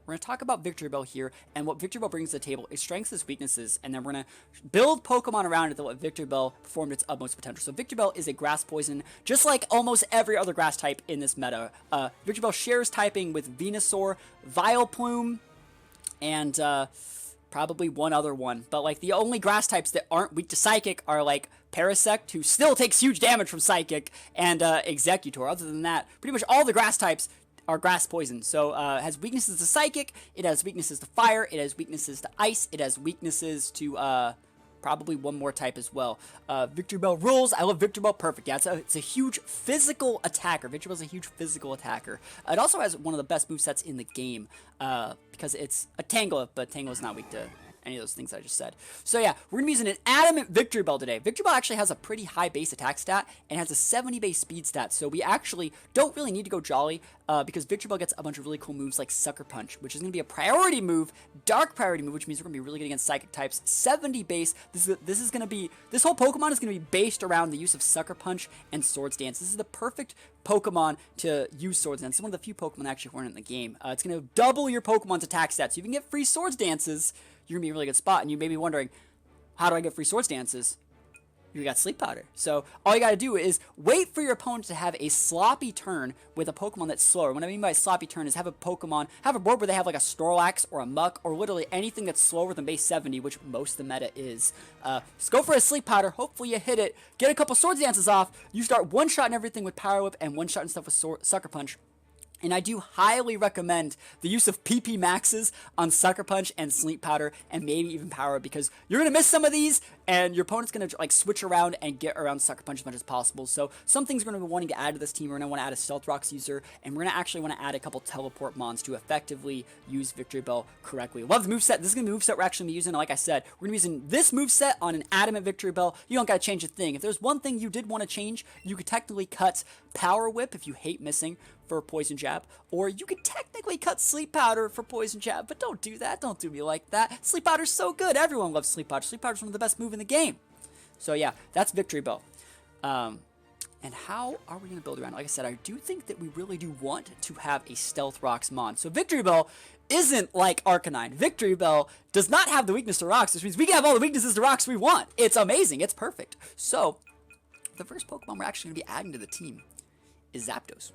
We're going to talk about Victreebel here, and what Victreebel brings to the table is strengths and weaknesses, and then we're going to build Pokemon around it that let Victreebel perform its utmost potential. So Victreebel is a grass poison, just like almost every other grass type in this meta. Victreebel shares typing with Venusaur, Vileplume, and probably one other one. But like the only grass types that aren't weak to Psychic are like Parasect, who still takes huge damage from Psychic, and Executor. Other than that, pretty much all the grass types are grass poison. So it has weaknesses to Psychic, it has weaknesses to Fire, it has weaknesses to Ice, it has weaknesses to probably one more type as well. Victreebel rules. I love Victreebel. Perfect. Yeah, it's a huge physical attacker. Victreebel is a huge physical attacker. It also has one of the best movesets in the game because it's a Tangle, but Tangle is not weak to any of those things I just said. So yeah, we're going to be using an Adamant Victreebel today. Victreebel actually has a pretty high base attack stat and has a 70 base speed stat, so we actually don't really need to go Jolly because Victreebel gets a bunch of really cool moves like Sucker Punch, which is going to be a priority move, dark priority move, which means we're going to be really good against Psychic types. 70 base. This whole Pokemon is going to be based around the use of Sucker Punch and Swords Dance. This is the perfect Pokemon to use Swords Dance. It's one of the few Pokemon that actually weren't in the game. It's going to double your Pokemon's attack stats. So if you can get free Swords Dances, you're going to be in a really good spot. And you may be wondering, how do I get free Swords Dances? You got Sleep Powder. So all you got to do is wait for your opponent to have a sloppy turn with a Pokemon that's slower. What I mean by sloppy turn is have a board where they have like a Snorlax or a Muck or literally anything that's slower than base 70, which most of the meta is. Just go for a Sleep Powder. Hopefully you hit it. Get a couple Swords Dances off. You start one-shotting everything with Power Whip and one-shotting stuff with Sucker Punch. And I do highly recommend the use of PP Maxes on Sucker Punch and Sleep Powder and maybe even Power, because you're going to miss some of these and your opponent's going to like switch around and get around Sucker Punch as much as possible. So some things we're going to be wanting to add to this team. We're going to want to add a Stealth Rocks user, and we're going to actually want to add a couple Teleport Mons to effectively use Victreebel correctly. Love the moveset. This is going to be the moveset we're actually going to be using. Like I said, we're going to be using this moveset on an Adamant Victreebel. You don't got to change a thing. If there's one thing you did want to change, you could technically cut Power Whip if you hate missing for Poison Jab, or you could technically cut Sleep Powder for Poison Jab, but don't do that. Don't do me like that. Sleep Powder's so good. Everyone loves Sleep Powder. Sleep Powder's one of the best moves in the game. So yeah, that's Victreebel. And how are we going to build around it? Like I said, I do think that we really do want to have a Stealth Rocks Mon. So Victreebel isn't like Arcanine. Victreebel does not have the weakness to rocks, which means we can have all the weaknesses to rocks we want. It's amazing. It's perfect. So the first Pokemon we're actually going to be adding to the team is Zapdos.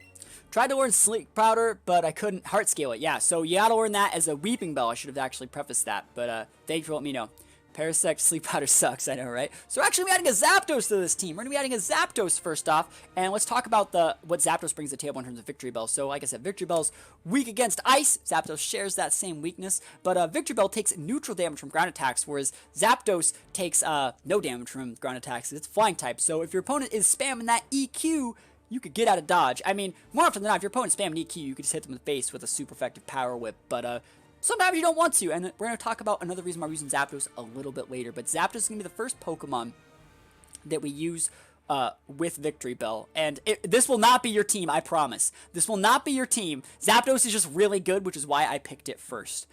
Tried to learn Sleep Powder, but I couldn't heart scale it. Yeah, so you gotta learn that as a Weeping Bell. I should have actually prefaced that, but thank you for letting me know. Parasect Sleep Powder sucks, I know, right? So we're actually adding a Zapdos to this team. We're gonna be adding a Zapdos first off, and let's talk about what Zapdos brings to the table in terms of Victreebel. So like I said, Victreebel's weak against Ice. Zapdos shares that same weakness, but Victreebel takes neutral damage from ground attacks, whereas Zapdos takes no damage from ground attacks. It's flying type, so if your opponent is spamming that EQ, you could get out of dodge. I mean, more often than not, if your opponent's spamming EQ, you could just hit them in the face with a super effective Power Whip, but sometimes you don't want to, and we're going to talk about another reason why we're using Zapdos a little bit later, but Zapdos is going to be the first Pokemon that we use with Victreebel, and this will not be your team, I promise. This will not be your team. Zapdos is just really good, which is why I picked it first.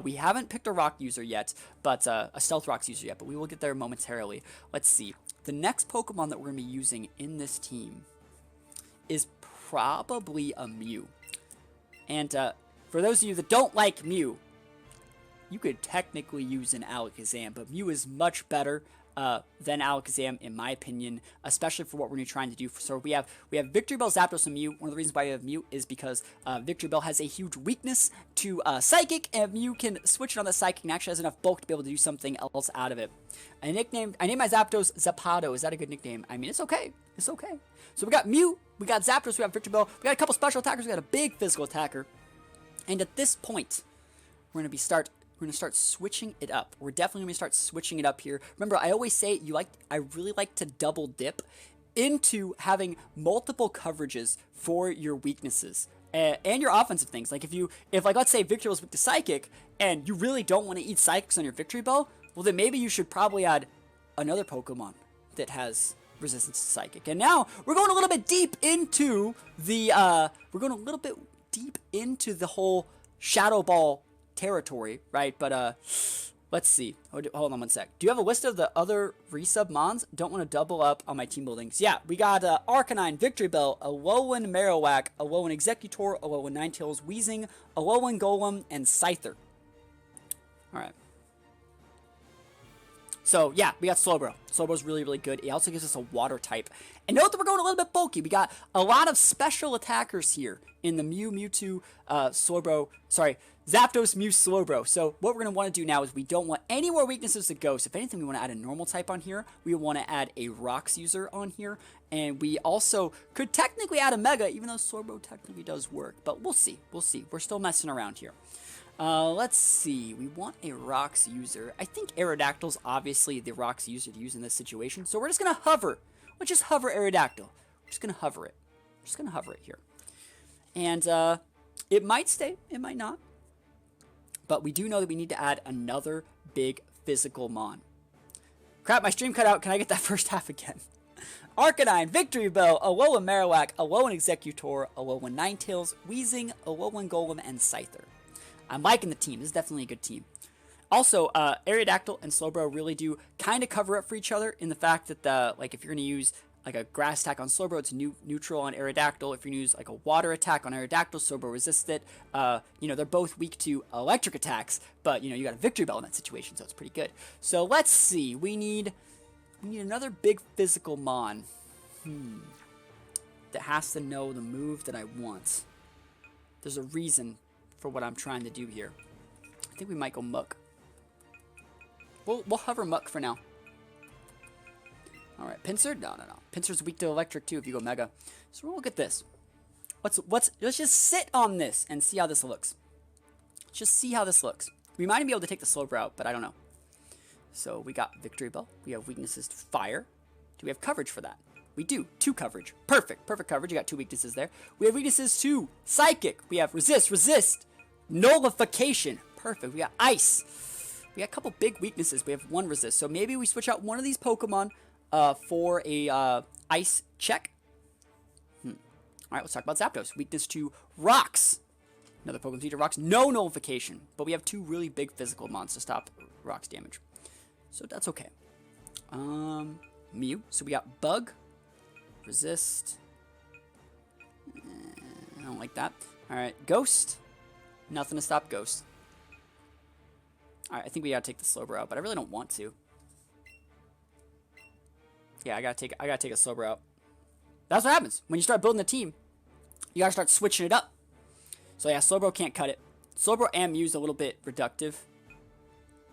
We haven't picked a Rock user yet, but a Stealth Rocks user yet, but we will get there momentarily. Let's see. The next Pokemon that we're going to be using in this team is probably a Mew. And for those of you that don't like Mew, you could technically use an Alakazam, but Mew is much better than Alakazam in my opinion, especially for what we're trying to do. So we have Victreebel, Zapdos, and Mew. One of the reasons why we have Mew is because Victreebel has a huge weakness to Psychic, and Mew can switch it on the Psychic and actually has enough bulk to be able to do something else out of it. I named my Zapdos Zapado. Is that a good nickname? I mean, it's okay. It's okay. So we got Mew, we got Zapdos, we got Victreebel, we got a couple special attackers, we got a big physical attacker. And at this point, we're going to start switching it up. We're definitely going to start switching it up here. Remember, I always say I really like to double dip into having multiple coverages for your weaknesses and your offensive things. Like if let's say Victreebel is weak to Psychic and you really don't want to eat Psychics on your Victreebel, well then maybe you should probably add another Pokemon that has resistance to Psychic. And now we're going a little bit deep into the whole Shadow Ball territory, right? But Let's see. Hold on one sec. Do you have a list of the other resub mons? Don't want to double up on my team buildings. Yeah, we got Arcanine, Victreebel, Alolan Marowak, Alolan Executor, Alolan Ninetales, Weezing, Alolan Golem, and Scyther. Alright. So, yeah, we got Slowbro. Slowbro's really, really good. It also gives us a water type. And note that we're going a little bit bulky. We got a lot of special attackers here in the Mew, Mewtwo, Slowbro, sorry, Zapdos, Mew, Slowbro. So what we're going to want to do now is we don't want any more weaknesses to Ghost. If anything, we want to add a normal type on here. We want to add a Rocks user on here. And we also could technically add a Mega, even though Slowbro technically does work. But we'll see. We'll see. We're still messing around here. Let's see. We want a Rocks user. I think Aerodactyl's obviously the Rocks user to use in this situation. So we're just going to hover. Let's just hover Aerodactyl. We're just going to hover it. We're just going to hover it here. And it might stay. It might not. But we do know that we need to add another big physical mon. Crap, my stream cut out. Can I get that first half again? Arcanine, Victreebel, Alolan Marowak, Alolan Executor, Alolan Ninetales, Weezing, Alolan Golem, and Scyther. I'm liking the team. This is definitely a good team. Also, Aerodactyl and Slowbro really do kind of cover up for each other in the fact that, if you're going to use like a grass attack on Slowbro, it's neutral on Aerodactyl. If you're going to use like a water attack on Aerodactyl, Slowbro resists it. They're both weak to electric attacks, but, you got a Victreebel in that situation, so it's pretty good. So let's see. We need another big physical mon. That has to know the move that I want. There's a reason for what I'm trying to do here. I think we might go Muck. We'll hover Muck for now. Alright, Pinsir? No. Pinsir's weak to electric too if you go Mega. So we'll look at this. Let's just sit on this and see how this looks. Just see how this looks. We might be able to take the Slowbro out, but I don't know. So we got Victreebel. We have weaknesses to Fire. Do we have coverage for that? We do. 2 coverage. Perfect coverage. You got 2 weaknesses there. We have weaknesses to Psychic. We have Resist, Nullification. Perfect. We got Ice. We got a couple big weaknesses. We have 1 Resist. So maybe we switch out one of these Pokemon for a Ice check. Alright, let's talk about Zapdos. Weakness to Rocks. Another Pokemon weak to Rocks. No Nullification. But we have 2 really big physical mons to stop Rocks damage. So that's okay. Mew. So we got Bug. Resist. I don't like that. Alright, Ghost. Nothing to stop Ghost. Alright, I think we gotta take the Slowbro out, but I really don't want to. Yeah, I gotta take a Slowbro out. That's what happens. When you start building a team, you gotta start switching it up. So yeah, Slowbro can't cut it. Slowbro and Mew's a little bit reductive.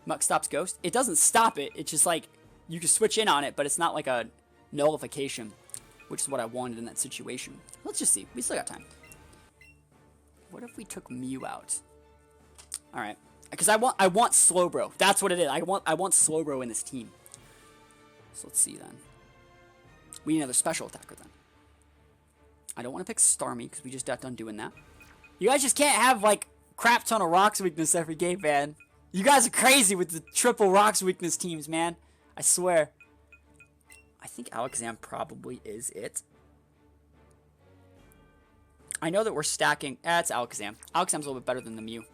Muck stops Ghost. It doesn't stop it. It's just like, you can switch in on it, but it's not like a nullification, which is what I wanted in that situation. Let's just see. We still got time. What if we took Mew out? Alright. Because I want Slowbro. That's what it is. I want Slowbro in this team. So let's see then. We need another special attacker then. I don't want to pick Starmie because we just got done doing that. You guys just can't have like crap ton of Rocks weakness every game, man. You guys are crazy with the triple Rocks weakness teams, man. I swear. I think Alakazam probably is it. I know that we're stacking. It's Alakazam. Alakazam's a little bit better than the Mew.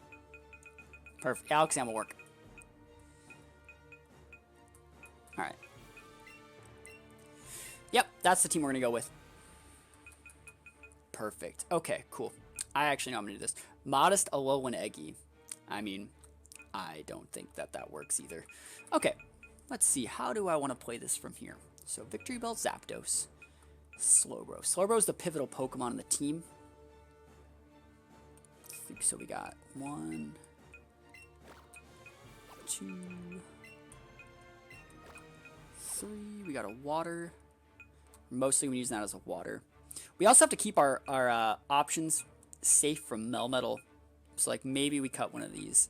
Perfect. Alakazam will work. Alright. Yep, that's the team we're going to go with. Perfect. Okay, cool. I actually know I'm going to do this. Modest, Alolan Eggy. I mean, I don't think that works either. Okay, let's see. How do I want to play this from here? So, Victreebel, Zapdos, Slowbro. Slowbro's the pivotal Pokemon on the team. So we got 1, 2, 3. We got a water. Mostly we use that as a water. We also have to keep our options safe from Melmetal. So like maybe we cut one of these.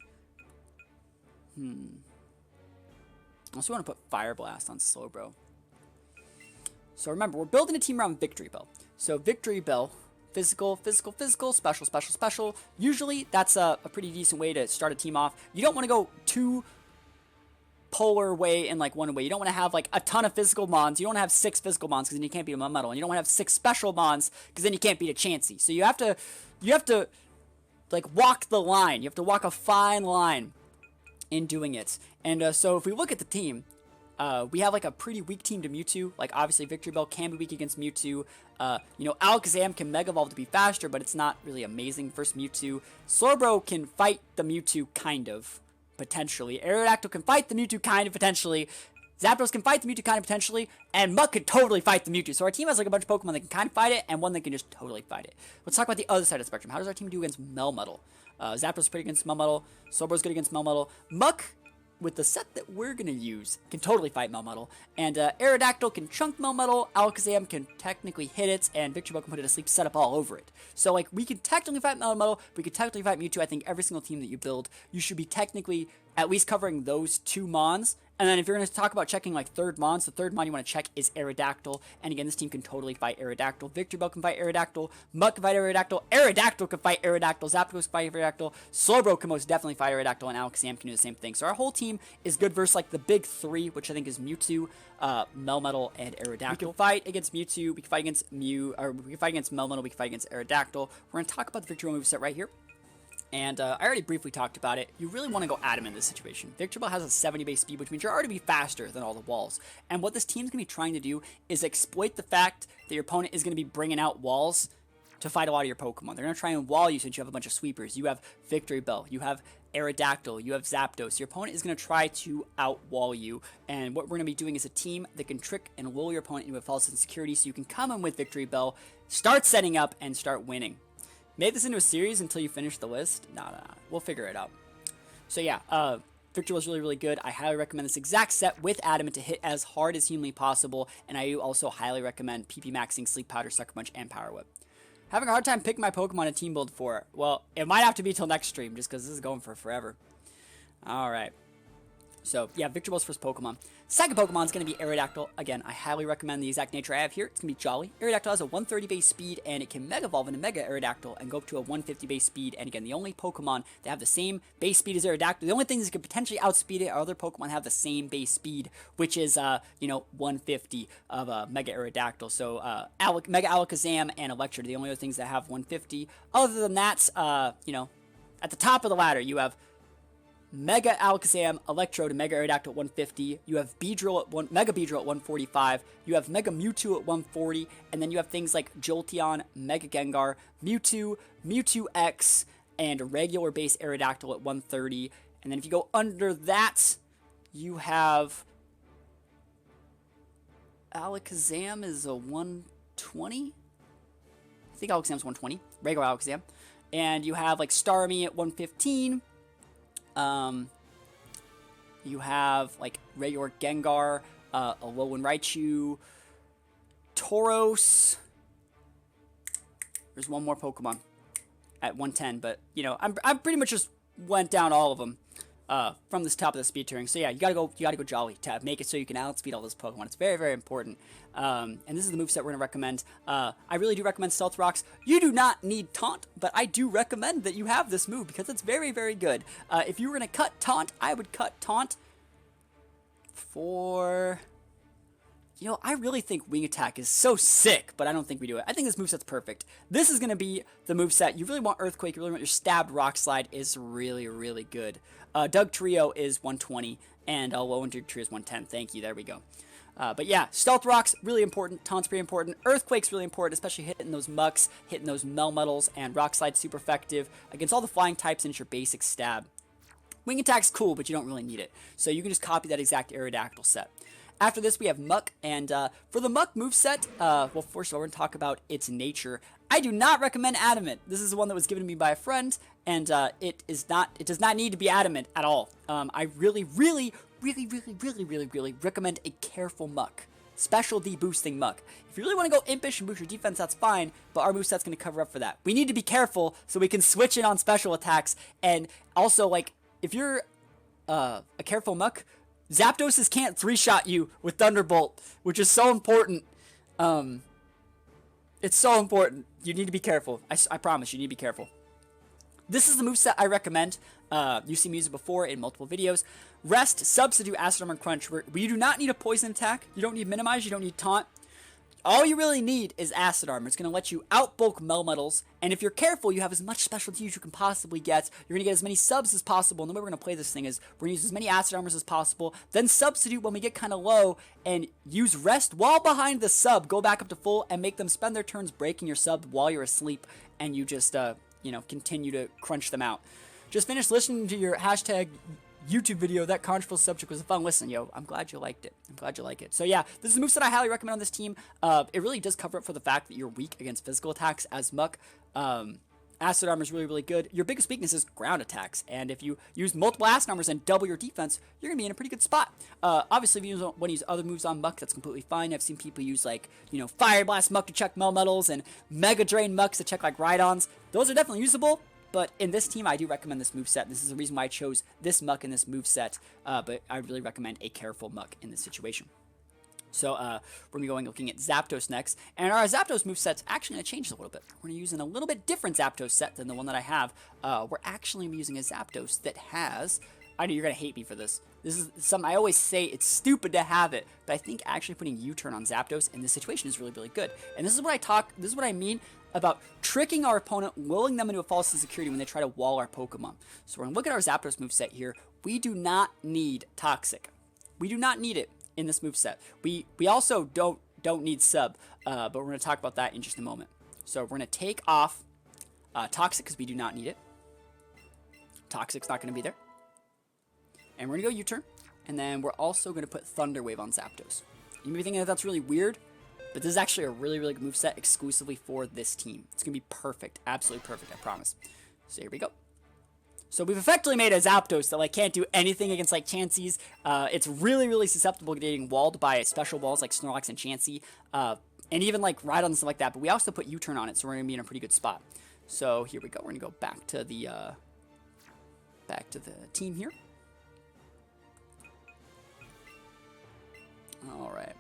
Also want to put Fire Blast on Slowbro. So remember, we're building a team around Victreebel. So Victreebel, physical, physical, physical, special, special, special. Usually that's a pretty decent way to start a team off. You don't want to go too polar way in like one way. You don't want to have like a ton of physical mons. You don't want to have 6 physical mons because then you can't beat a Melmetal. And you don't want to have 6 special mons because then you can't beat a Chansey. So you have to like walk the line. You have to walk a fine line in doing it. And so if we look at the team, we have like a pretty weak team to Mewtwo. Like obviously Victreebel can be weak against Mewtwo. You know, Alakazam can Mega Evolve to be faster, but it's not really amazing versus Mewtwo. Slowbro can fight the Mewtwo kind of, potentially. Aerodactyl can fight the Mewtwo kind of, potentially. Zapdos can fight the Mewtwo kind of, potentially. And Muck could totally fight the Mewtwo. So our team has like a bunch of Pokemon that can kind of fight it, and one that can just totally fight it. Let's talk about the other side of the spectrum. How does our team do against Melmetal? Zapdos is pretty good against Melmetal. Slowbro's good against Melmetal. Muck, with the set that we're going to use, can totally fight Melmetal. And Aerodactyl can chunk Melmetal, Alakazam can technically hit it, and Victreebel can put it to sleep, set up all over it. So, like, we can technically fight Melmetal, we can technically fight Mewtwo. I think every single team that you build, you should be technically at least covering those 2 Mons. And then if you're going to talk about checking, like, third Mons, the third Mon you want to check is Aerodactyl. And again, this team can totally fight Aerodactyl. Victreebel can fight Aerodactyl. Muck can fight Aerodactyl. Aerodactyl can fight Aerodactyl. Zapdos can fight Aerodactyl. Slowbro can most definitely fight Aerodactyl. And Alakazam can do the same thing. So our whole team is good versus, like, the big 3, which I think is Mewtwo, Melmetal, and Aerodactyl. We can fight against Mewtwo. We can fight against we can fight against Melmetal. We can fight against Aerodactyl. We're going to talk about the Victreebel moveset right here. And I already briefly talked about it. You really want to go at him in this situation. Victreebel has a 70 base speed, which means you're already be faster than all the walls. And what this team's going to be trying to do is exploit the fact that your opponent is going to be bringing out walls to fight a lot of your Pokemon. They're going to try and wall you since you have a bunch of sweepers. You have Victreebel, you have Aerodactyl, you have Zapdos. Your opponent is going to try to out-wall you. And what we're going to be doing is a team that can trick and lull your opponent into a false insecurity so you can come in with Victreebel, start setting up, and start winning. Make this into a series until you finish the list. Nah. We'll figure it out. So yeah, Victreebel is really, really good. I highly recommend this exact set with Adamant to hit as hard as humanly possible. And I also highly recommend PP Maxing, Sleep Powder, Sucker Punch, and Power Whip. Having a hard time picking my Pokemon to team build for. Well, it might have to be till next stream just because this is going for forever. Alright. So, yeah, Victreebel's first Pokemon. Second Pokemon is going to be Aerodactyl. Again, I highly recommend the exact nature I have here. It's going to be Jolly. Aerodactyl has a 130 base speed, and it can Mega Evolve into Mega Aerodactyl and go up to a 150 base speed. And again, the only Pokemon that have the same base speed as Aerodactyl, the only things that could potentially outspeed it are other Pokemon that have the same base speed, which is, 150 of Mega Aerodactyl. So, Mega Alakazam and Electro are the only other things that have 150. Other than that, at the top of the ladder, you have Mega Alakazam, Electro to Mega Aerodactyl at 150. You have Beedrill at Mega Beedrill at 145. You have Mega Mewtwo at 140. And then you have things like Jolteon, Mega Gengar, Mewtwo, Mewtwo X, and regular base Aerodactyl at 130. And then if you go under that, you have Alakazam is a 120. I think Alakazam's 120. Regular Alakazam. And you have like Starmie at 115. You have, like, regular Gengar, Alolan Raichu, Tauros. There's one more Pokemon at 110, but, I'm pretty much just went down all of them, from this top of the speed tiering. So, yeah, you gotta go Jolly to make it so you can outspeed all those Pokemon. It's very, very important. And this is the moveset we're gonna recommend. I really do recommend Stealth Rocks. You do not need Taunt, but I do recommend that you have this move because it's very, very good. If you were gonna cut Taunt, I would cut Taunt for... I really think Wing Attack is so sick, but I don't think we do it. I think this moveset's perfect. This is going to be the moveset. You really want Earthquake, you really want your Stabbed Rock Slide is really, really good. Doug Trio is 120, and Low Doug Trio is 110. Thank you, there we go. But yeah, Stealth Rock's really important, Taunt's pretty important, Earthquake's really important, especially hitting those Mucks, hitting those Melmetals, and Rock Slide's super effective against all the flying types and it's your basic stab. Wing Attack's cool, but you don't really need it. So you can just copy that exact Aerodactyl set. After this, we have Muck, and for the Muck moveset, well, first of all, we're going to talk about its nature. I do not recommend Adamant. This is the one that was given to me by a friend, and it does not need to be Adamant at all. I really recommend a careful Muck. Special D boosting Muck. If you really want to go impish and boost your defense, that's fine, but our moveset's going to cover up for that. We need to be careful so we can switch in on special attacks, and also, like, if you're a careful Muck, Zapdos can't 3-shot you with Thunderbolt, which is so important. It's so important. You need to be careful. I promise, you need to be careful. This is the moveset I recommend. You've seen me use it before in multiple videos. Rest, Substitute, Acid Armor, and Crunch, where you do not need a Poison attack. You don't need Minimize, you don't need Taunt. All you really need is Acid Armor. It's going to let you outbulk Melmetals, and if you're careful, you have as much specialty as you can possibly get. You're going to get as many subs as possible, and the way we're going to play this thing is we're going to use as many Acid Armors as possible, then substitute when we get kind of low, and use Rest while behind the sub, go back up to full, and make them spend their turns breaking your sub while you're asleep, and you just, you know, continue to crunch them out. Just finished listening to your hashtag YouTube video. That controversial subject was a fun listen, yo. I'm glad you liked it. I'm glad you like it. So yeah, this is a moveset I highly recommend on this team. It really does cover up for the fact that you're weak against physical attacks as Muck. Acid Armor is really, really good. Your biggest weakness is ground attacks, and if you use multiple Acid Armors and double your defense, you're going to be in a pretty good spot. Obviously, if you want to use other moves on Muck, that's completely fine. I've seen people use, like, you know, Fire Blast Muck to check Melmetals and Mega Drain Mucks to check, like, Rhydons. Those are definitely usable. But in this team, I do recommend this moveset. This is the reason why I chose this Muck in this moveset. But I really recommend a careful Muck in this situation. So we're going to be looking at Zapdos next. And our Zapdos moveset's actually going to change a little bit. We're going to be using a little bit different Zapdos set than the one that I have. We're actually using a Zapdos that has... I know you're going to hate me for this. This is something I always say, it's stupid to have it. But I think actually putting U-turn on Zapdos in this situation is really, really good. And this is what I mean about tricking our opponent, lulling them into a false security when they try to wall our Pokemon. So we're going to look at our Zapdos moveset here. We do not need Toxic. We do not need it in this moveset. We also don't need Sub, but we're going to talk about that in just a moment. So we're going to take off Toxic because we do not need it. Toxic's not going to be there. And we're going to go U-turn. And then we're also going to put Thunder Wave on Zapdos. You may be thinking that that's really weird, but this is actually a really, really good moveset exclusively for this team. It's going to be perfect. Absolutely perfect, I promise. So here we go. So we've effectively made a Zapdos that, like, can't do anything against, like, Chanseys. It's really, really susceptible to getting walled by special walls like Snorlax and Chansey. And even, like, Rhydon and stuff like that. But we also put U-turn on it, so we're going to be in a pretty good spot. So here we go. We're going to go back to the team here. All right.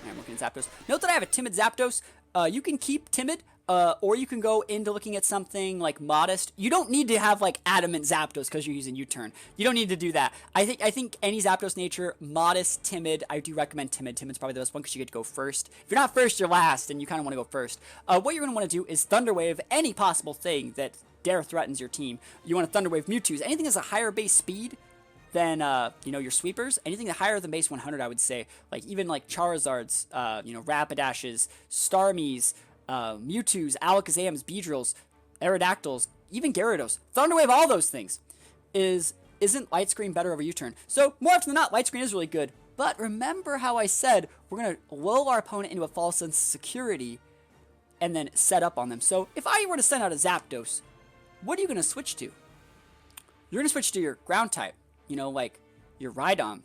I'm looking at Zapdos. Note that I have a Timid Zapdos. You can keep Timid, or you can go into looking at something like Modest. You don't need to have, like, Adamant Zapdos because you're using U-turn. You don't need to do that. I think any Zapdos nature, Modest, Timid, I do recommend Timid. Timid's probably the best one because you get to go first. If you're not first, you're last, and you kind of want to go first. What you're going to want to do is Thunder Wave any possible thing that dare threatens your team. You want to Thunder Wave Mewtwo's. Anything that's a higher base speed than, you know, your sweepers, anything higher than base 100, I would say, like, even, like, Charizards, you know, Rapidashes, Starmies, Mewtwo's, Alakazams, Beedrills, Aerodactyls, even Gyarados, Thunderwave, all those things. Isn't Light Screen better over U-turn? So, more often than not, Light Screen is really good, but remember how I said we're going to lull our opponent into a false sense of security and then set up on them. So, if I were to send out a Zapdos, what are you going to switch to? You're going to switch to your ground type. You know, like your Rhydon,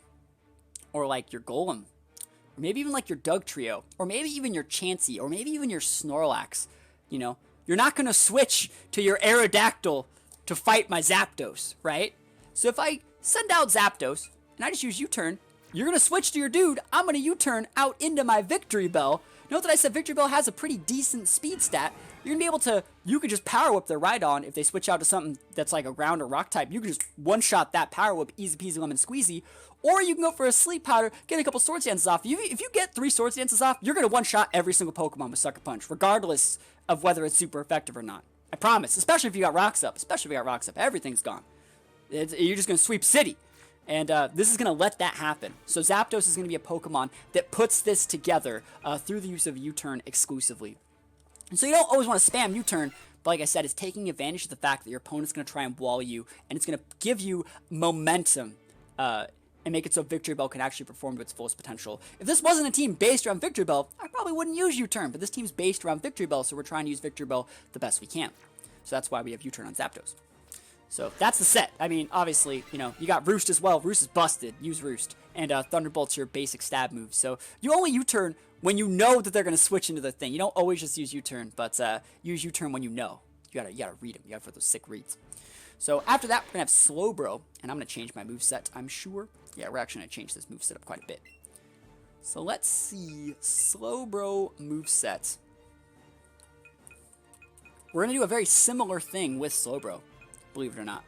or like your Golem, or maybe even like your Doug Trio, or maybe even your Chansey, or maybe even your Snorlax. You know, you're not going to switch to your Aerodactyl to fight my Zapdos, right? So if I send out Zapdos, and I just use U-turn, you're going to switch to your dude. I'm going to U-turn out into my Victreebel. Note that I said Victreebel has a pretty decent speed stat. You're going to be able to, you can just Power Whip their Rhydon if they switch out to something that's like a ground or rock type. You can just one-shot that Power Whip, easy peasy lemon squeezy. Or you can go for a Sleep Powder, get a couple Swords Dances off. If you get 3 Swords Dances off, you're going to one-shot every single Pokemon with Sucker Punch, regardless of whether it's super effective or not. I promise, especially if you got Rocks up. Everything's gone. You're just going to sweep City. And this is going to let that happen. So Zapdos is going to be a Pokemon that puts this together through the use of U-turn exclusively. And so you don't always want to spam U-turn, but like I said, it's taking advantage of the fact that your opponent's going to try and wall you, and it's going to give you momentum and make it so Victreebel can actually perform to its fullest potential. If this wasn't a team based around Victreebel, I probably wouldn't use U-turn, but this team's based around Victreebel, so we're trying to use Victreebel the best we can. So that's why we have U-turn on Zapdos. So that's the set. I mean, obviously, you know, you got Roost as well. Roost is busted. Use Roost. And Thunderbolt's your basic stab move. So you only U-turn when you know that they're going to switch into the thing. You don't always just use U-turn, but use U-turn when you know. You gotta read them. You gotta put those sick reads. So after that, we're going to have Slowbro, and I'm going to change my moveset, I'm sure. Yeah, we're actually going to change this moveset up quite a bit. So let's see. Slowbro moveset. We're going to do a very similar thing with Slowbro, believe it or not.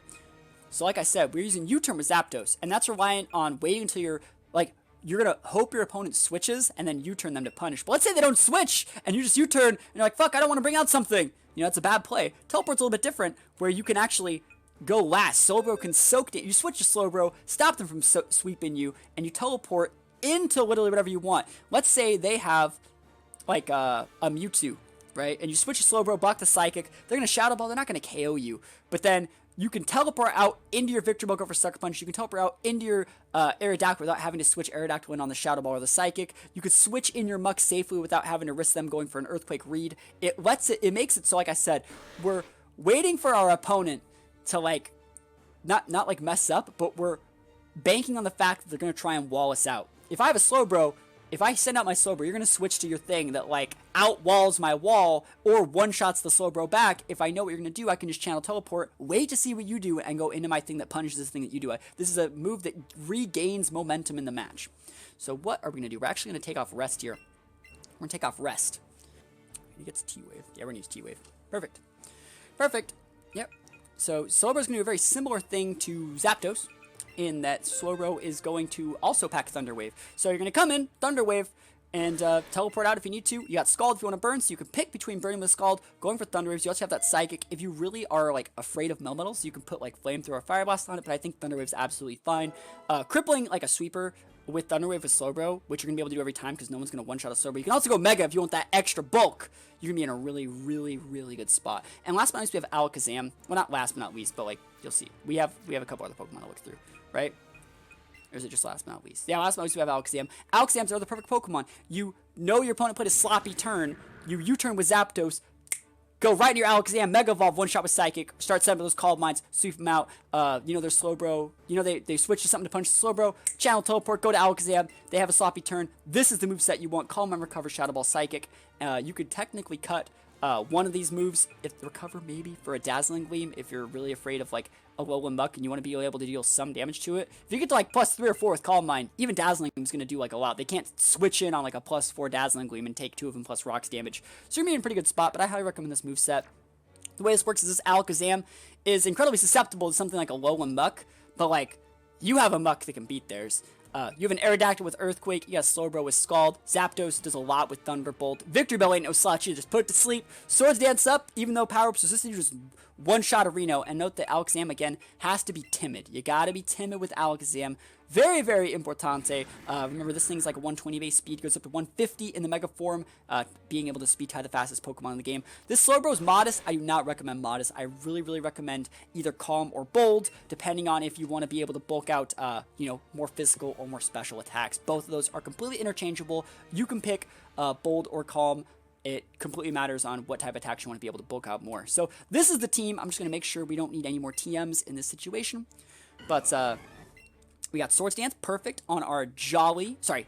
So like I said, we're using U-turn with Zapdos, and that's reliant on waiting until you're, like, you're going to hope your opponent switches and then U-turn them to punish. But let's say they don't switch and you just U-turn and you're like, fuck, I don't want to bring out something. You know, it's a bad play. Teleport's a little bit different where you can actually go last. Slowbro can soak it. You switch to Slowbro, stop them from sweeping you, and you teleport into literally whatever you want. Let's say they have like a Mewtwo, right? And you switch to Slowbro, block the Psychic. They're going to Shadow Ball. They're not going to KO you. But then you can teleport out into your Victreebel, go for Sucker Punch. You can teleport out into your Aerodactyl without having to switch Aerodactyl in on the Shadow Ball or the Psychic. You could switch in your Muck safely without having to risk them going for an Earthquake read. It makes it so, like I said, we're waiting for our opponent to like, not like mess up, but we're banking on the fact that they're going to try and wall us out. If I have a Slowbro, if I send out my Slowbro, you're going to switch to your thing that, like, outwalls my wall or one-shots the Slowbro back. If I know what you're going to do, I can just channel teleport, wait to see what you do, and go into my thing that punishes this thing that you do. This is a move that regains momentum in the match. So what are we going to do? We're actually going to take off Rest here. We're going to take off Rest. He gets T-Wave. Yeah, we're going to use T-Wave. Perfect. Perfect. Yep. So Slowbro's going to do a very similar thing to Zapdos, in that Slowbro is going to also pack Thunder Wave. So you're going to come in, Thunder Wave, and teleport out if you need to. You got Scald if you want to burn, so you can pick between burning with Scald, going for Thunder Waves. You also have that Psychic. If you really are like afraid of Melmetals, you can put like Flamethrower or Fire Blast on it, but I think Thunder Wave's absolutely fine. Crippling like a sweeper with Thunder Wave with Slowbro, which you're going to be able to do every time because no one's going to one-shot a Slowbro. You can also go Mega if you want that extra bulk. You're going to be in a really, really, really good spot. And last but not least, we have Alakazam. Well, not last but not least, but like, you'll see. We have a couple other Pokemon to look through, right? Or is it just last but not least? Yeah, last but not least we have Alakazam. Alakazams are the perfect Pokemon. You know your opponent played a sloppy turn. You U-turn with Zapdos. Go right into your Alakazam, Mega Evolve, one shot with Psychic. Start setting those Calm Minds, sweep them out. You know, their Slowbro. You know, they switch to something to punch the Slowbro. Channel Teleport, go to Alakazam. They have a sloppy turn. This is the moveset you want. Calm Mind, Recover, Shadow Ball, Psychic. You could technically cut one of these moves, if Recover maybe, for a Dazzling Gleam, if you're really afraid of like a Alolan Muck and you want to be able to deal some damage to it. If you get to like +3 or 4 with Calm Mind, even Dazzling Gleam is going to do like a lot. They can't switch in on like a +4 Dazzling Gleam and take 2 of them plus Rocks damage. So you're going to be in a pretty good spot, but I highly recommend this moveset. The way this works is this Alakazam is incredibly susceptible to something like a Alolan Muck, but like, you have a Muck that can beat theirs. You have an Aerodactyl with Earthquake, you got Slowbro with Scald, Zapdos does a lot with Thunderbolt, Victreebel ain't no slouch, you just put it to sleep, Swords Dance up, even though Power-Up's resistant, you just one-shot a Reno, and note that Alakazam, again, has to be timid. You gotta be timid with Alakazam. Very, very importante. Remember, this thing's like a 120 base speed, goes up to 150 in the Mega form, being able to speed tie the fastest Pokemon in the game. This Slowbro is modest. I do not recommend modest. I really, really recommend either calm or bold, depending on if you want to be able to bulk out, you know, more physical or more special attacks. Both of those are completely interchangeable. You can pick bold or calm. It completely matters on what type of attacks you want to be able to bulk out more. So this is the team. I'm just going to make sure we don't need any more TMs in this situation. But we got Swords Dance, perfect on our Jolly. Sorry,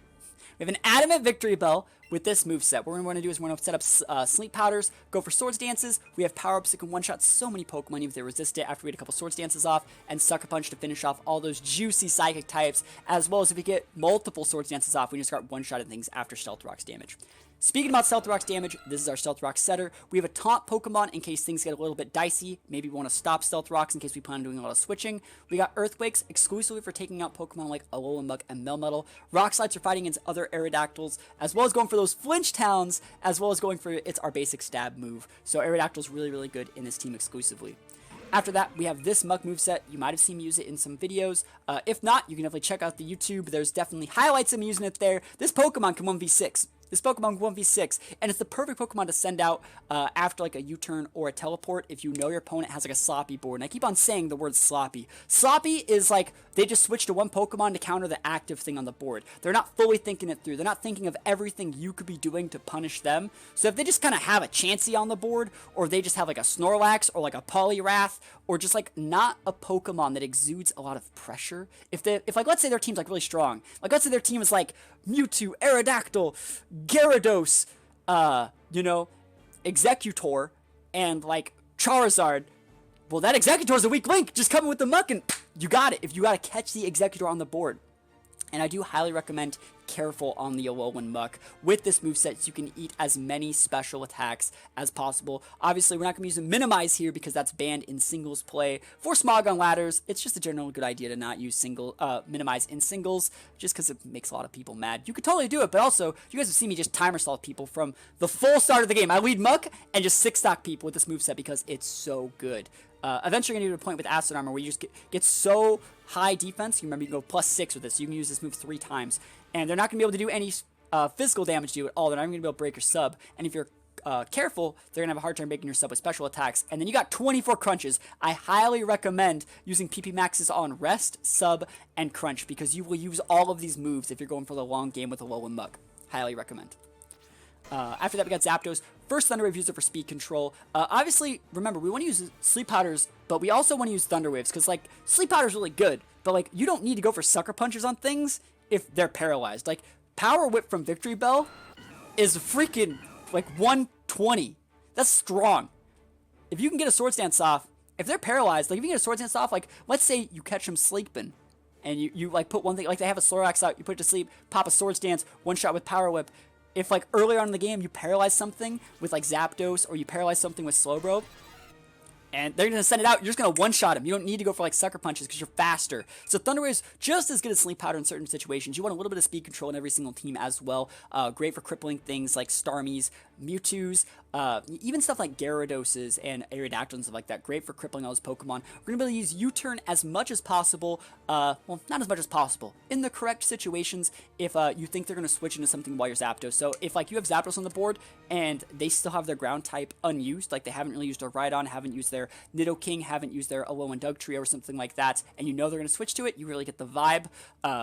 we have an Adamant Victreebel with this moveset. What we're going to do is we're going to set up Sleep Powders, go for Swords Dances. We have Power-Ups that can one-shot so many Pokemon even if they resist it after we get a couple Swords Dances off, and Sucker Punch to finish off all those juicy Psychic types, as well as if we get multiple Swords Dances off, we can start one-shotting things after Stealth Rock's damage. Speaking about Stealth Rock's damage, this is our Stealth Rock setter. We have a taunt Pokemon in case things get a little bit dicey. Maybe we want to stop Stealth Rocks in case we plan on doing a lot of switching. We got Earthquakes exclusively for taking out Pokemon like Alolan Muck and Melmetal. Rock Slides are fighting against other Aerodactyls, as well as going for those Flinch Towns, as well as going for our basic stab move. So Aerodactyl's really, really good in this team exclusively. After that, we have this Muck moveset. You might have seen me use it in some videos. If not, you can definitely check out the YouTube. There's definitely highlights of me using it there. This Pokemon can 1v6. This Pokemon 1v6, and it's the perfect Pokemon to send out after like a U-turn or a teleport if you know your opponent has like a sloppy board. And I keep on saying the word sloppy. Sloppy is like they just switch to one Pokemon to counter the active thing on the board. They're not fully thinking it through. They're not thinking of everything you could be doing to punish them. So if they just kind of have a Chansey on the board, or they just have like a Snorlax or like a Poliwrath, or just like not a Pokemon that exudes a lot of pressure. If like let's say their team's like really strong. Like let's say their team is like Mewtwo, Aerodactyl, Gyarados, you know, Executor, and like Charizard. Well, that Executor's a weak link. Just come in with the Muck and you got it. If you got to catch the Executor on the board. And I do highly recommend Careful on the Alolan Muck. With this moveset, you can eat as many special attacks as possible. Obviously, we're not going to use a Minimize here because that's banned in singles play. For Smog on ladders, it's just a general good idea to not use Minimize in singles, just because it makes a lot of people mad. You could totally do it, but also, you guys have seen me just timer stall people from the full start of the game. I lead Muck and just 6-stock people with this moveset because it's so good. Eventually, you're going to get to a point with Acid Armor where you just get so high defense. You remember, you can go +6 with this. So you can use this move 3 times. And they're not going to be able to do any physical damage to you at all. They're not even going to be able to break your sub. And if you're careful, they're going to have a hard time breaking your sub with special attacks. And then you got 24 crunches. I highly recommend using PP Maxes on Rest, Sub, and Crunch because you will use all of these moves if you're going for the long game with Alolan Muck. Highly recommend. After that, we got Zapdos. First Thunder Wave user for speed control. Obviously, remember, we want to use Sleep Powders, but we also want to use Thunder Waves, because, like, Sleep Powder's really good, but, like, you don't need to go for Sucker Punches on things if they're paralyzed. Like, Power Whip from Victreebel is freaking, like, 120. That's strong. If you can get a Swords Dance off, if they're paralyzed, like, if you can get a Swords Dance off, like, let's say you catch them sleeping, and you like, put one thing, like, they have a Slowbro out, you put it to sleep, pop a Swords Dance, one shot with Power Whip. If, like, earlier on in the game, you paralyze something with, like, Zapdos, or you paralyze something with Slowbro, and they're going to send it out, you're just going to one-shot them. You don't need to go for, like, Sucker Punches because you're faster. So Thunder Wave's just as good as Sleep Powder in certain situations. You want a little bit of speed control in every single team as well. Great for crippling things like Starmies, Mewtwo's, even stuff like Gyarados and Aerodactyl and stuff like that. Great for crippling all those Pokemon. We're going to be able to use U-Turn as much as possible. Well, not as much as possible. In the correct situations, if you think they're going to switch into something while you're Zapdos. So if, like, you have Zapdos on the board and they still have their ground type unused, like they haven't really used their Rhydon, haven't used their Nidoking, haven't used their Alolan Dugtrio or something like that, and you know they're going to switch to it, you really get the vibe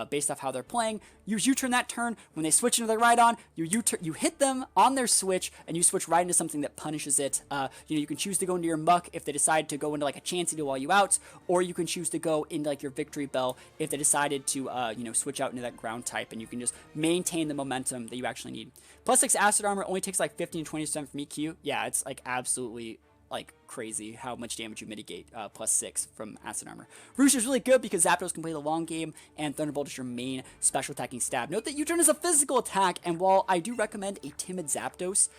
based off how they're playing. Use U-Turn that turn. When they switch into their Rhydon, you hit them on their switch, and you switch right into something that punishes it. You can choose to go into your Muck if they decide to go into, like, a Chansey to wall you out, or you can choose to go into, like, your Victreebel if they decided to switch out into that ground type, and you can just maintain the momentum that you actually need. +6 Acid Armor only takes like 15 to 20% from EQ. Yeah, it's like absolutely like crazy how much damage you mitigate +6 from Acid Armor. Roost is really good because Zapdos can play the long game, and Thunderbolt is your main special attacking stab. Note that U-Turn is a physical attack, and while I do recommend a Timid Zapdos,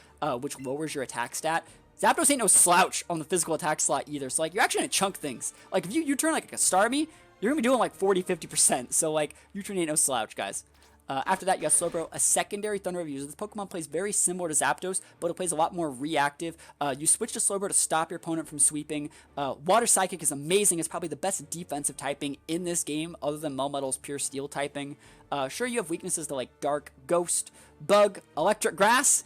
which lowers your attack stat, Zapdos ain't no slouch on the physical attack slot either, so, like, you're actually gonna chunk things. Like, if you U-Turn like a Starmie, you're gonna be doing like 40-50%, so, like, U-Turn ain't no slouch, guys. After that, you got Slowbro, a secondary Thunder Wave user. This Pokemon plays very similar to Zapdos, but it plays a lot more reactive. You switch to Slowbro to stop your opponent from sweeping. Water Psychic is amazing. It's probably the best defensive typing in this game, other than Melmetal's pure Steel typing. Sure, you have weaknesses to, like, Dark, Ghost, Bug, Electric Grass,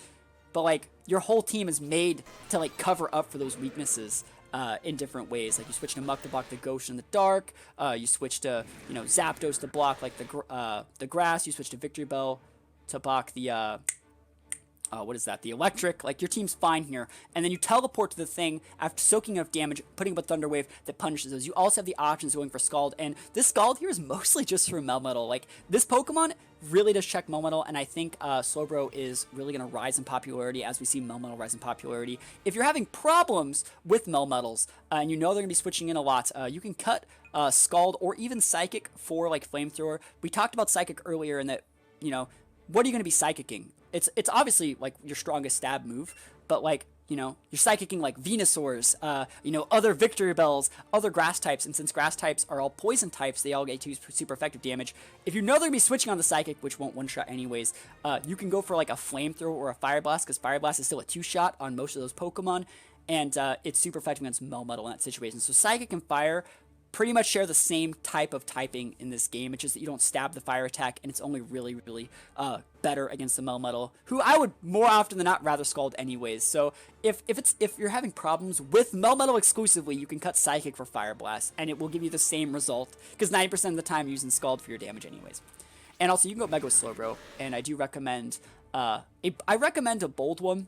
but, like, your whole team is made to, like, cover up for those weaknesses. In different ways. Like, you switch to Muck to block the Ghost in the dark, you switch to, Zapdos to block, like, the grass, you switch to Victreebel to block the, what is that, the electric. Like, your team's fine here, and then you teleport to the thing after soaking enough damage, putting up a Thunder Wave that punishes those. You also have the options going for Scald, and this Scald here is mostly just for Melmetal. Like, this Pokemon really does check Melmetal, and I think Slowbro is really going to rise in popularity as we see Melmetal rise in popularity. If you're having problems with Melmetals, and you know they're going to be switching in a lot, you can cut Scald or even Psychic for, like, Flamethrower. We talked about Psychic earlier in that, what are you going to be Psychicking? It's obviously, like, your strongest stab move, but, like, you're Psychicking, like, Venusaurs, other Victreebels, other grass types, and since grass types are all poison types, they all get super effective damage. If you know they're going to be switching on the Psychic, which won't one-shot anyways, you can go for, like, a Flamethrower or a Fire Blast, because Fire Blast is still a 2-shot on most of those Pokemon, and it's super effective against Melmetal in that situation. So Psychic and Fire pretty much share the same type of typing in this game. It's just that you don't stab the fire attack, and it's only really, really better against the Melmetal, who I would more often than not rather Scald anyways. So if you're having problems with Melmetal exclusively, you can cut Psychic for Fire Blast, and it will give you the same result, because 90% of the time you're using Scald for your damage anyways. And also, you can go Mega with Slowbro, and I do recommend, I recommend a bold one,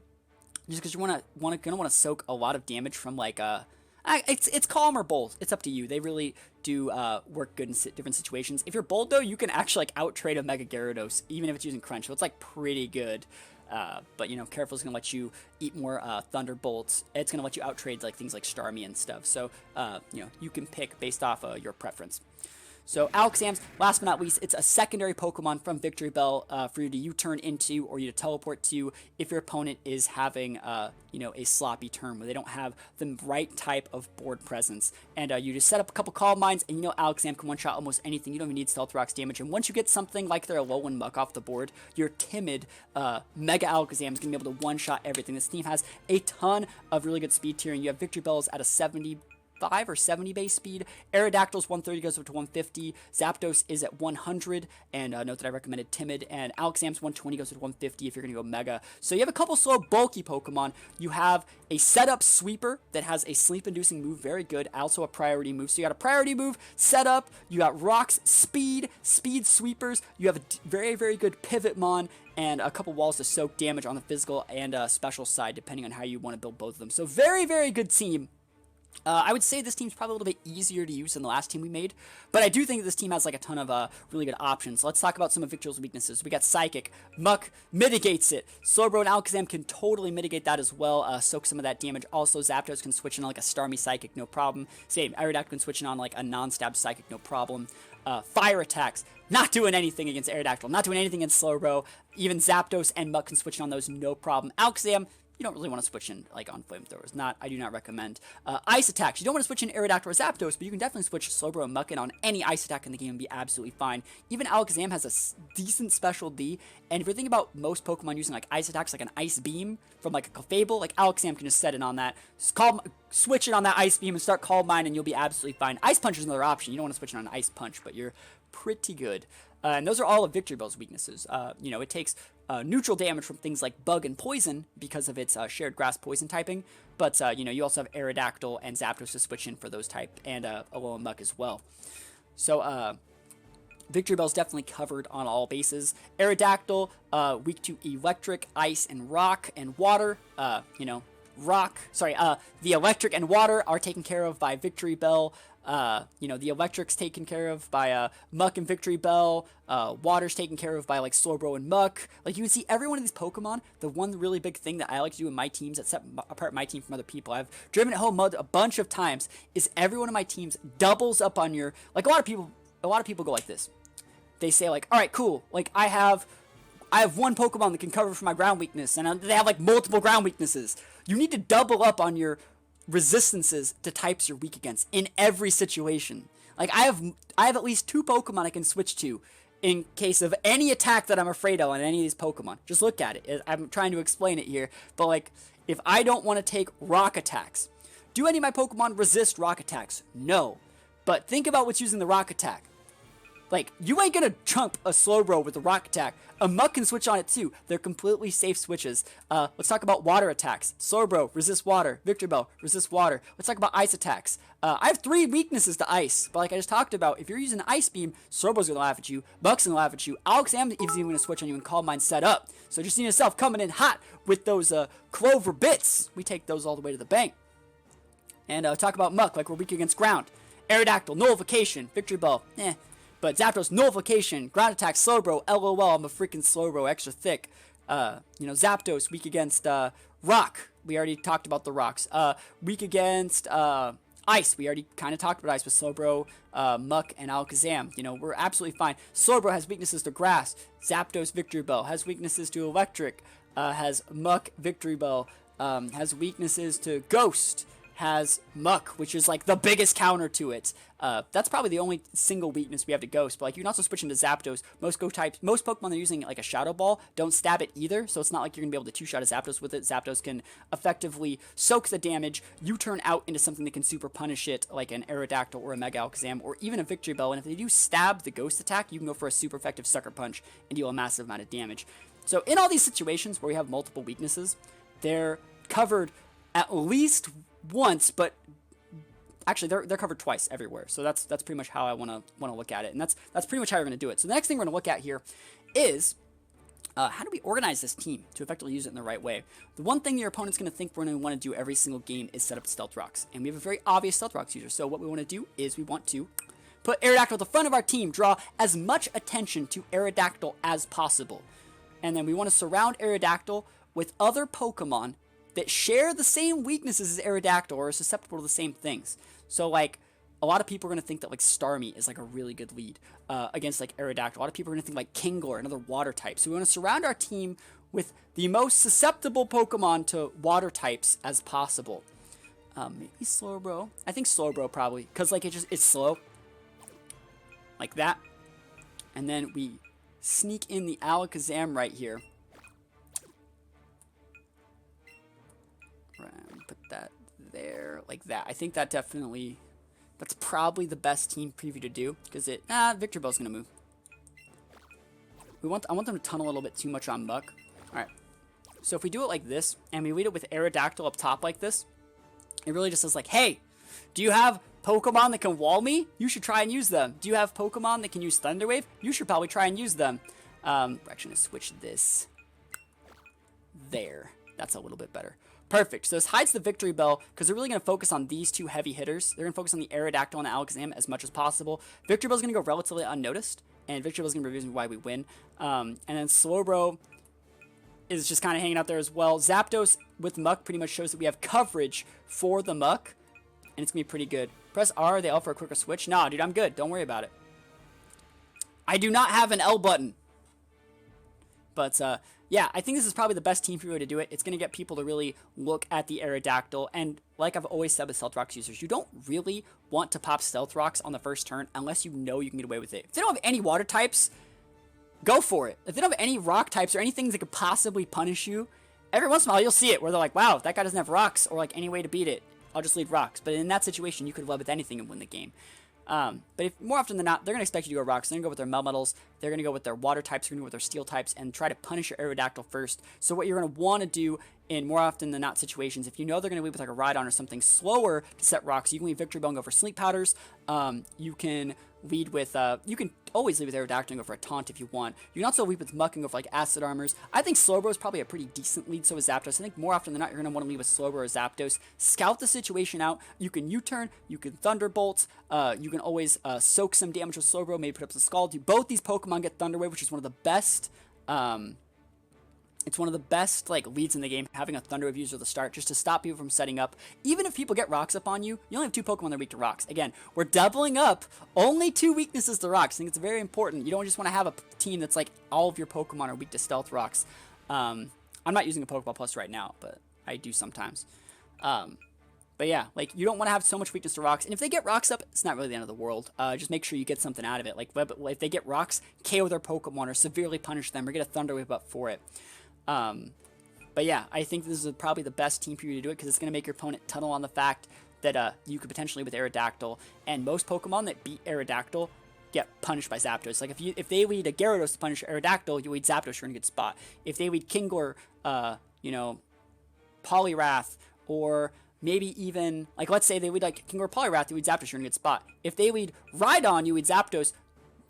just because you're gonna want to soak a lot of damage from, like, it's calm or bold. It's up to you. They really do work good in different situations. If you're bold, though, you can actually, like, out-trade a Mega Gyarados, even if it's using Crunch. So it's, like, pretty good. But, Careful is going to let you eat more Thunderbolts. It's going to let you out-trade, like, things like Starmie and stuff. So, you can pick based off your preference. So Alakazam's, last but not least, it's a secondary Pokemon from Victreebel for you to U-turn into or you to teleport to if your opponent is having, you know, a sloppy turn where they don't have the right type of board presence. And you just set up a couple Calm Minds, and you know Alakazam can one-shot almost anything. You don't even need Stealth Rock's damage. And once you get something like their Alolan Muck off the board, your timid Mega Alakazam is going to be able to one-shot everything. This team has a ton of really good speed tier, and you have Victreebel's at a 75 or 70 base speed. Aerodactyl's 130 goes up to 150. Zapdos is at 100, and note that I recommended Timid. And Alakazam's 120 goes to 150 if you're going to go Mega. So you have a couple slow, bulky Pokemon. You have a setup Sweeper that has a sleep-inducing move, very good. Also a priority move. So you got a priority move, setup. You got Rocks, Speed Sweepers. You have a very, very good Pivotmon, and a couple walls to soak damage on the physical and special side, depending on how you want to build both of them. So very, very good team. I would say this team's probably a little bit easier to use than the last team we made, but I do think that this team has like a ton of really good options. So let's talk about some of Victreebel's weaknesses. We got Psychic. Muck mitigates it. Slowbro and Alakazam can totally mitigate that as well, soak some of that damage. Also, Zapdos can switch in on like a Starmie Psychic, no problem. Same, Aerodactyl can switch in on like a non-stab Psychic, no problem. Fire attacks, not doing anything against Aerodactyl, not doing anything against Slowbro. Even Zapdos and Muck can switch in on those, no problem. Alakazam, you don't really want to switch in like on flamethrowers. I do not recommend. Ice attacks. You don't want to switch in Aerodactyl or Zapdos, but you can definitely switch Slowbro and Muck in on any ice attack in the game and be absolutely fine. Even Alakazam has a decent special D, and if you're thinking about most Pokemon using like ice attacks, like an Ice Beam from like a Clefable, like Alakazam can just set in on that. Switch it on that Ice Beam and start Calm Mind, and you'll be absolutely fine. Ice Punch is another option. You don't want to switch it on an Ice Punch, but you're pretty good. And those are all of Victreebel's weaknesses. You know, it takes neutral damage from things like Bug and Poison because of its shared Grass Poison typing. But, you know, you also have Aerodactyl and Zapdos to switch in for those type, and Alolan Muck as well. So, Victreebel's definitely covered on all bases. Aerodactyl, weak to Electric, Ice, and Rock, and Water. You know, the Electric and Water are taken care of by Victreebel. You know, the Electric's taken care of by Muck and Victreebel. Water's taken care of by like Slowbro and Muck. Like you can see every one of these Pokemon, the one really big thing that I like to do in my teams that set apart my team from other people, I've driven it home a bunch of times, is every one of my teams doubles up on your, like a lot of people go like this. They say like, all right, cool, like I have one Pokemon that can cover for my ground weakness, and they have like multiple ground weaknesses. You need to double up on your resistances to types you're weak against in every situation. Like I have at least 2 Pokemon I can switch to in case of any attack that I'm afraid of on any of these Pokemon. Just look at it. I'm trying to explain it here, but like if I don't want to take rock attacks, do any of my Pokemon resist rock attacks? No. But think about what's using the rock attack. Like, you ain't gonna chump a Slowbro with a rock attack. A Muck can switch on it too. They're completely safe switches. Let's talk about water attacks. Slowbro, resist water. Victreebel, resist water. Let's talk about ice attacks. I have 3 weaknesses to ice, but like I just talked about, if you're using an Ice Beam, Slowbro's gonna laugh at you, Muck's gonna laugh at you, Alakazam is even gonna switch on you and Calm Mind set up. So just see yourself coming in hot with those Clover Bits. We take those all the way to the bank. And talk about Muck, like we're weak against ground. Aerodactyl, Nullification. Victreebel, But Zapdos, Nullification, Ground Attack, Slowbro, LOL, I'm a freaking Slowbro, extra thick. You know, Zapdos, weak against Rock. We already talked about the rocks. Weak against Ice. We already kind of talked about Ice with Slowbro, Muck, and Alakazam. You know, we're absolutely fine. Slowbro has weaknesses to Grass. Zapdos, Victreebel has weaknesses to Electric. Has Muck, Victreebel. Has weaknesses to Ghost. Has Muck, which is like the biggest counter to it. That's probably the only single weakness we have to Ghost, but like you can also switch into Zapdos. Most Pokemon that are using like a Shadow Ball don't stab it either, so it's not like you're gonna be able to 2-shot a Zapdos with it. Zapdos can effectively soak the damage, turn out into something that can super punish it, like an Aerodactyl or a Mega Alakazam, or even a Victreebel, and if they do stab the Ghost attack, you can go for a super effective Sucker Punch and deal a massive amount of damage. So in all these situations where we have multiple weaknesses, they're covered at least once, but actually they're covered twice everywhere. So that's pretty much how I want to look at it, and that's pretty much how we're going to do it. So the next thing we're going to look at here is how do we organize this team to effectively use it in the right way. The one thing your opponent's going to think we're going to want to do every single game is set up Stealth Rocks, and we have a very obvious Stealth Rocks user. So what we want to do is we want to put Aerodactyl at the front of our team, draw as much attention to Aerodactyl as possible, and then we want to surround Aerodactyl with other Pokemon that share the same weaknesses as Aerodactyl or are susceptible to the same things. So like a lot of people are going to think that like Starmie is like a really good lead against like Aerodactyl. A lot of people are going to think like Kingler, another water type. So we want to surround our team with the most susceptible Pokemon to water types as possible. Maybe Slowbro. I think Slowbro probably, because like it's slow. Like that. And then we sneak in the Alakazam right here. Put that there, like that. I think that definitely, that's probably the best team preview to do, because Victreebel's gonna move. I want them to tunnel a little bit too much on Muck. Alright. So if we do it like this, and we lead it with Aerodactyl up top like this, it really just says like, hey, do you have Pokemon that can wall me? You should try and use them. Do you have Pokemon that can use Thunder Wave? You should probably try and use them. We're actually gonna switch this there. That's a little bit better. Perfect. So this hides the Victreebel because they're really going to focus on these two heavy hitters. They're going to focus on the Aerodactyl and the Alakazam as much as possible. Victreebel is going to go relatively unnoticed, and Victreebel is going to be the reason why we win. And then Slowbro is just kind of hanging out there as well. Zapdos with Muck pretty much shows that we have coverage for the Muck, and it's going to be pretty good. Press R, they all for a quicker switch. Nah, dude, I'm good. Don't worry about it. I do not have an L button. But, yeah, I think this is probably the best team for you to do it. It's going to get people to really look at the Aerodactyl. And like I've always said with Stealth Rocks users, you don't really want to pop Stealth Rocks on the first turn unless you know you can get away with it. If they don't have any water types, go for it. If they don't have any rock types or anything that could possibly punish you, every once in a while you'll see it where they're like, wow, that guy doesn't have rocks or like any way to beat it. I'll just lead rocks. But in that situation, you could web with anything and win the game. But if more often than not, they're going to expect you to go rocks. They're going to go with their Melmetals. They're going to go with their water types. They're going to go with their steel types and try to punish your Aerodactyl first. So what you're going to want to do in more often than not situations, if you know they're going to lead with like a Rhydon or something slower to set rocks, you can lead Victreebel and go for Sleep Powders. You can lead with, you can always lead with Aerodactyl and go for a Taunt if you want. You can also lead with Muck and go for like Acid Armors. I think Slowbro is probably a pretty decent lead, so is Zapdos. I think more often than not, you're going to want to lead with Slowbro or Zapdos. Scout the situation out. You can U-turn, you can Thunderbolt, you can always soak some damage with Slowbro, maybe put up the Scald. Both these Pokemon get Thunder Wave, which is one of the best, it's one of the best like leads in the game, having a Thunder Wave user at the start, just to stop people from setting up. Even if people get rocks up on you, you only have 2 Pokemon that are weak to rocks. Again, we're doubling up only 2 weaknesses to rocks. I think it's very important. You don't just want to have a team that's like all of your Pokemon are weak to Stealth Rocks. I'm not using a Pokeball Plus right now, but I do sometimes. But yeah, like you don't want to have so much weakness to rocks. And if they get rocks up, it's not really the end of the world. Just make sure you get something out of it. Like if they get rocks, KO their Pokemon or severely punish them or get a Thunder Wave up for it. But yeah, I think this is probably the best team for you to do it because it's going to make your opponent tunnel on the fact that you could potentially with Aerodactyl. And most Pokemon that beat Aerodactyl get punished by Zapdos. Like if they lead a Gyarados to punish Aerodactyl, you lead Zapdos, you're in a good spot. If they lead Kingler, Poliwrath, or maybe even, like let's say they lead like Kingler Poliwrath, you lead Zapdos, you're in a good spot. If they lead Rhydon, you lead Zapdos,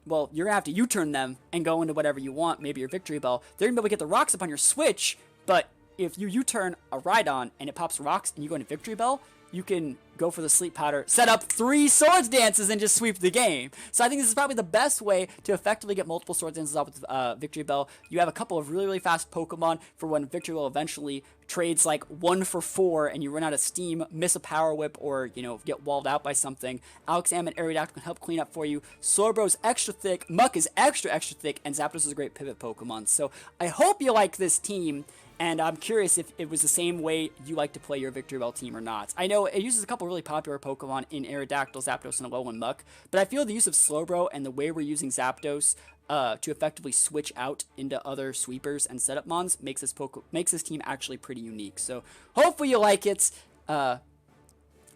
well, you're going to have to U-turn them and go into whatever you want, maybe your Victreebel. They're going to be able to get the rocks up on your switch, but if you U-turn a Rhydon and it pops rocks and you go into Victreebel, you can go for the Sleep Powder, set up 3 Swords Dances, and just sweep the game. So I think this is probably the best way to effectively get multiple Swords Dances off with Victreebel. You have a couple of really, really fast Pokemon for when Victreebel eventually trades like 1 for 4 and you run out of steam, miss a Power Whip, or, get walled out by something. Alakazam and Aerodactyl can help clean up for you. Slowbro's extra thick, Muck is extra, extra thick, and Zapdos is a great pivot Pokemon. So I hope you like this team. And I'm curious if it was the same way you like to play your Victreebel team or not. I know it uses a couple really popular Pokemon in Aerodactyl, Zapdos, and Alolan Muck, but I feel the use of Slowbro and the way we're using Zapdos to effectively switch out into other sweepers and setup mons makes this team actually pretty unique. So hopefully you like it. I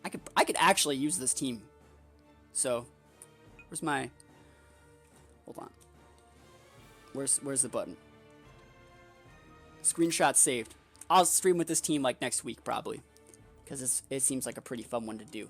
could actually use this team. So where's my? Hold on. Where's the button? Screenshot saved. I'll stream with this team like next week probably, because it seems like a pretty fun one to do.